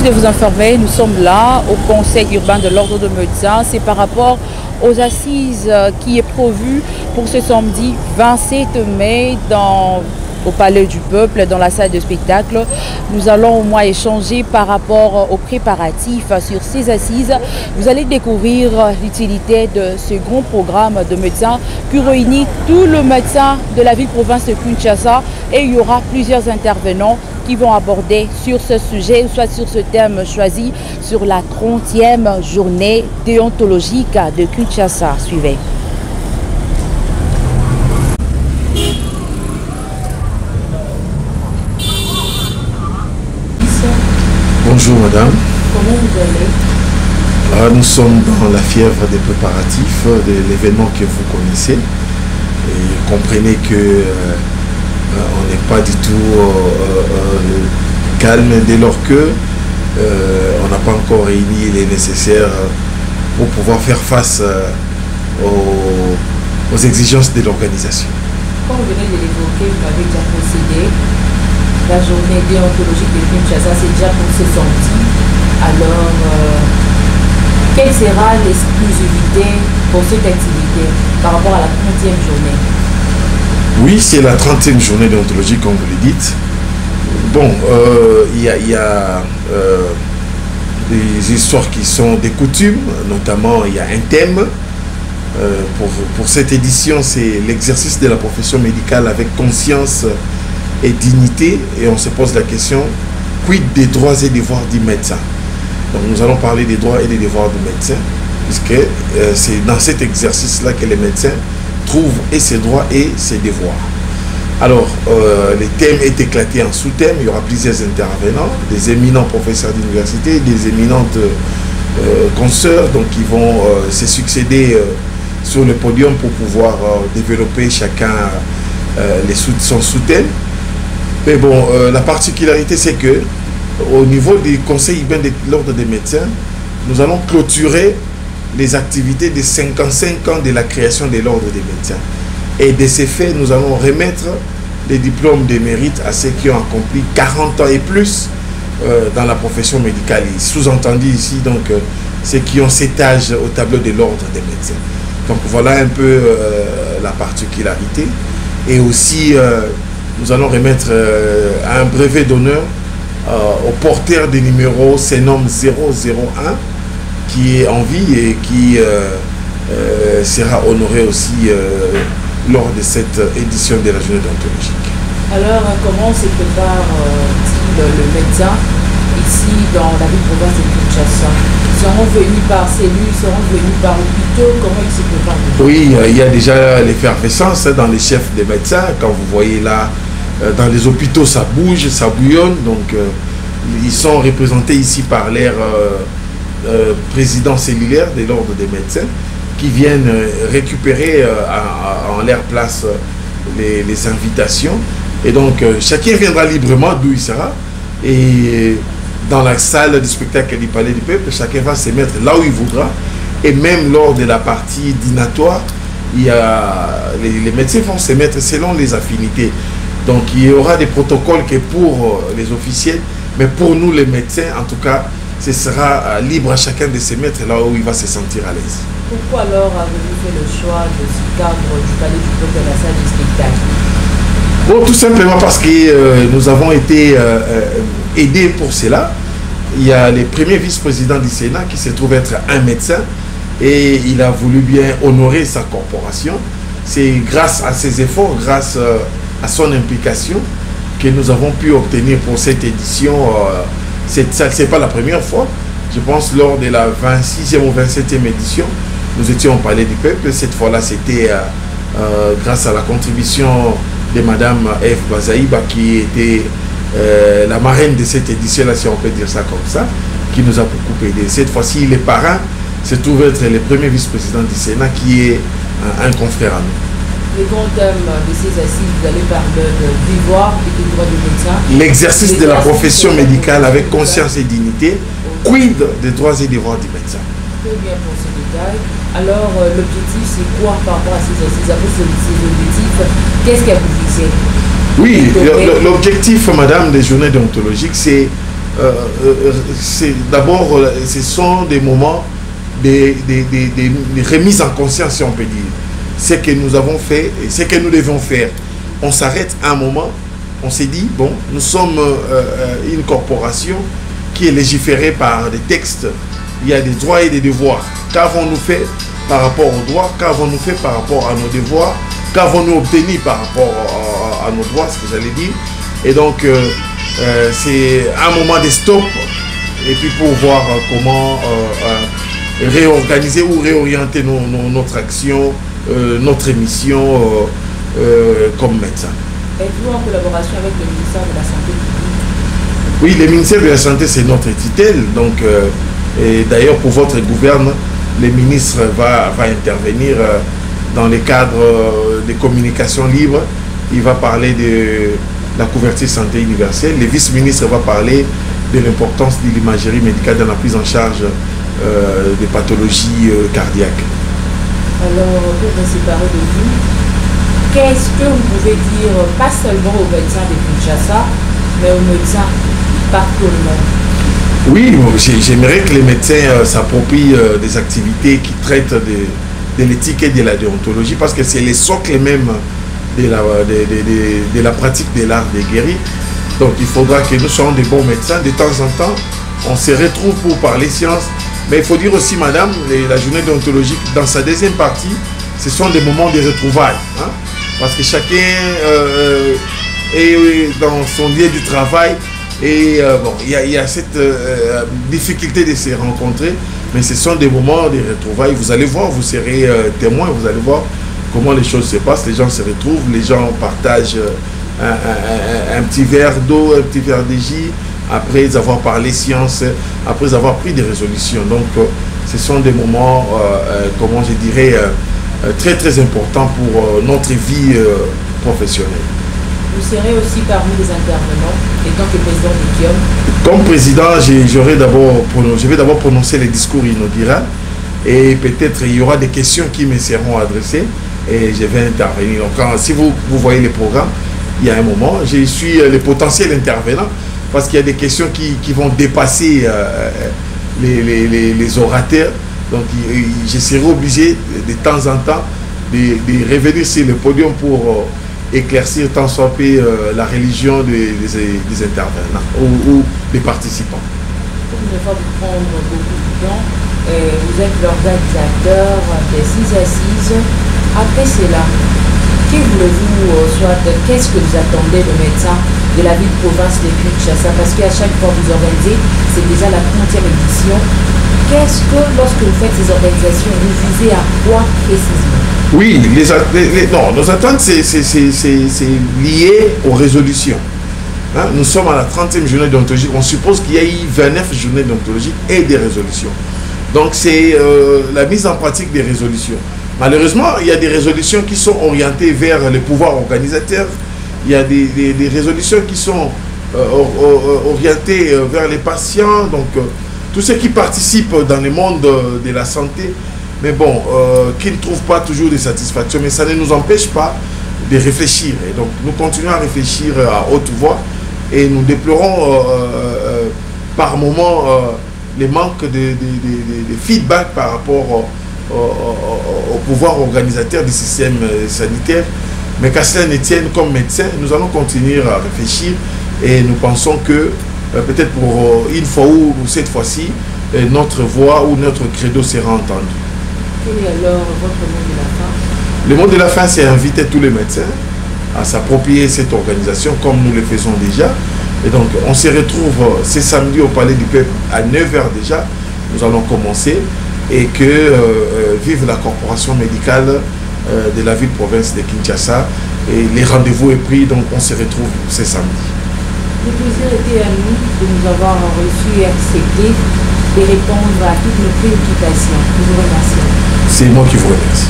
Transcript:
De vous informer, nous sommes là au Conseil urbain de l'Ordre de médecins. C'est par rapport aux assises qui est prévu pour ce samedi 27 mai au Palais du Peuple, dans la salle de spectacle. Nous allons au moins échanger par rapport aux préparatifs sur ces assises. Vous allez découvrir l'utilité de ce grand programme de médecins qui réunit tous les médecins de la ville-province de Kinshasa, et il y aura plusieurs intervenants qui vont aborder sur ce sujet, soit sur ce thème choisi, sur la 30e journée déontologique de Kinshasa. Suivez. Bonjour madame. Comment vous allez? Nous sommes dans la fièvre des préparatifs de l'événement que vous connaissez. Et comprenez que on n'est pas du tout calme dès lors que on n'a pas encore réuni les nécessaires pour pouvoir faire face aux exigences de l'organisation. Comme vous venez de l'évoquer, vous m'avez déjà procédé. La journée déontologique de Kinshasa, c'est déjà pour ce samedi. Alors, quelle sera l'exclusivité pour cette activité par rapport à la 30e journée? Oui, c'est la 30e journée déontologique, comme vous le dites. Bon, il y a des histoires qui sont des coutumes, notamment il y a un thème. Pour cette édition, c'est l'exercice de la profession médicale avec conscience et dignité, et on se pose la question, quid des droits et devoirs du médecin? Donc nous allons parler des droits et des devoirs du médecin, puisque c'est dans cet exercice-là que les médecins trouvent et ses droits et ses devoirs. Alors, les thèmes est éclaté en sous-thèmes, il y aura plusieurs intervenants, des éminents professeurs d'université, des éminentes consoeurs, donc qui vont se succéder sur le podium pour pouvoir développer chacun son sous-thème. Mais bon, la particularité, c'est que au niveau du Conseil urbain de l'Ordre des médecins, nous allons clôturer les activités de 55 ans de la création de l'Ordre des médecins. Et de ces faits, nous allons remettre les diplômes de mérite à ceux qui ont accompli 40 ans et plus dans la profession médicale. Sous-entendu ici, donc, ceux qui ont cet âge au tableau de l'Ordre des médecins. Donc voilà un peu la particularité. Et aussi, nous allons remettre un brevet d'honneur au porteur du numéro CNOM 001 qui est en vie et qui sera honoré aussi lors de cette édition de la journée déontologique. Alors, comment se prépare-t-il le médecin ici dans la ville-province de Kinshasa? Ils seront venus par cellules, ils seront venus par hôpitaux, comment ils se préparent? Oui, il y a déjà l'effervescence dans les chefs des médecins. Quand vous voyez là, dans les hôpitaux, ça bouge, ça bouillonne. Donc, ils sont représentés ici par l'air président cellulaire de l'Ordre des médecins qui viennent récupérer en leur place les invitations. Et donc, chacun viendra librement d'où il sera. Et dans la salle du spectacle du Palais du Peuple, chacun va se mettre là où il voudra. Et même lors de la partie dînatoire, les médecins vont se mettre selon les affinités. Donc il y aura des protocoles que pour les officiels, mais pour nous les médecins, en tout cas, ce sera libre à chacun de se mettre là où il va se sentir à l'aise. Pourquoi alors avez-vous fait le choix de ce cadre du Palais du Peuple à la salle du spectacle? Bon, tout simplement parce que nous avons été aidés pour cela. Il y a le premier vice-président du Sénat qui se trouve être un médecin et il a voulu bien honorer sa corporation. C'est grâce à ses efforts, grâce à son implication que nous avons pu obtenir pour cette édition. C'est pas la première fois. Je pense lors de la 26e ou 27e édition, nous étions au Palais du Peuple. Cette fois-là, c'était grâce à la contribution de Madame F. Bazaïba qui était la marraine de cette édition-là, si on peut dire ça comme ça, qui nous a beaucoup aidé. Cette fois-ci, les parrains se trouvent être le premier vice-président du Sénat qui est un confrère à nous. Le grand thème de ces assises, vous allez parler de devoirs et des droits du médecin. L'exercice de la profession médicale avec conscience et dignité, quid des droits et devoirs du médecin. Très bien pour ce détail. Alors, l'objectif, c'est quoi par rapport à ces assises? Après ces objectifs, qu'est-ce qu'il y a pour viser? Oui, l'objectif, madame, des journées déontologiques, c'est d'abord, ce sont des moments, des remises en conscience, si on peut dire. Ce que nous avons fait et ce que nous devons faire. On s'arrête un moment, on s'est dit, bon, nous sommes une corporation qui est légiférée par des textes. Il y a des droits et des devoirs. Qu'avons-nous fait par rapport aux droits? Qu'avons-nous fait par rapport à nos devoirs? Qu'avons-nous obtenu par rapport à nos droits, ce que j'allais dire? Et donc, c'est un moment de stop, et puis pour voir comment réorganiser ou réorienter notre action, notre émission comme médecin. Êtes-vous en collaboration avec le ministère de la Santé publique? Oui, le ministère de la Santé, c'est notre tutelle. Donc, et d'ailleurs, pour votre gouverne, le ministre va intervenir dans le cadre des communications libres. Il va parler de la couverture santé universelle. Le vice-ministre va parler de l'importance de l'imagerie médicale dans la prise en charge des pathologies cardiaques. Alors, pour me séparer de vous, qu'est-ce que vous pouvez dire, pas seulement aux médecins de Kinshasa, mais aux médecins partout au monde? Oui, j'aimerais que les médecins s'approprient des activités qui traitent de l'éthique et de la déontologie, parce que c'est les socles même de la pratique de l'art de guérir. Donc il faudra que nous soyons des bons médecins. De temps en temps, on se retrouve pour parler science. Mais il faut dire aussi, madame, la journée déontologique, dans sa deuxième partie, ce sont des moments de retrouvailles. Hein, parce que chacun est dans son lieu du travail. Et bon, il y a cette difficulté de se rencontrer. Mais ce sont des moments de retrouvailles. Vous allez voir, vous serez témoin, vous allez voir comment les choses se passent. Les gens se retrouvent, les gens partagent un petit verre d'eau, un petit verre de jus, après avoir parlé science, après avoir pris des résolutions. Donc, ce sont des moments, comment je dirais, très très importants pour notre vie professionnelle. Vous serez aussi parmi les intervenants, étant que président du KIOM. Comme président, je vais d'abord prononcer les discours inauguraux et peut-être il y aura des questions qui me seront adressées et je vais intervenir. Donc, si vous voyez les programmes, il y a un moment, je suis le potentiel intervenant parce qu'il y a des questions qui vont dépasser les orateurs. Donc, je serai obligé de temps en temps de revenir sur le podium pour éclaircir tant soit peu la religion des intervenants ou des participants. Pour ne pas vous prendre beaucoup de temps, vous êtes l'organisateur des 6 assises. Après cela, que voulez-vous, soit qu'est-ce que vous attendez de médecins de la ville province de Kinshasa? Parce qu'à chaque fois que vous organisez, c'est déjà la 30e édition. Qu'est-ce que, lorsque vous faites ces organisations, vous visez à quoi précisément? Oui, nos attentes, c'est lié aux résolutions. Hein, nous sommes à la 30e journée déontologique. On suppose qu'il y a eu 29 journées déontologiques et des résolutions. Donc, c'est la mise en pratique des résolutions. Malheureusement, il y a des résolutions qui sont orientées vers les pouvoirs organisateurs. Il y a des résolutions qui sont orientées vers les patients. Donc, tous ceux qui participent dans le monde de la santé, mais bon, qui ne trouvent pas toujours de satisfaction. Mais ça ne nous empêche pas de réfléchir. Et donc, nous continuons à réfléchir à haute voix et nous déplorons par moment les manques de feedback par rapport au pouvoir organisateur du système sanitaire. Mais qu'à cela ne tienne, comme médecin, nous allons continuer à réfléchir et nous pensons que peut-être pour une fois ou cette fois-ci, notre voix ou notre credo sera entendu. Quel est alors votre mot de la fin? Le mot de la fin, c'est inviter tous les médecins à s'approprier cette organisation comme nous le faisons déjà. Et donc, on se retrouve ce samedi au Palais du Peuple à 9h déjà. Nous allons commencer. Et que vive la corporation médicale de la ville-province de Kinshasa. Et les rendez-vous est pris, donc on se retrouve ce samedi. Le plaisir était à nous de nous avoir reçus et accepté de répondre à toutes nos préoccupations. Nous vous remercions. C'est moi qui vous remercie.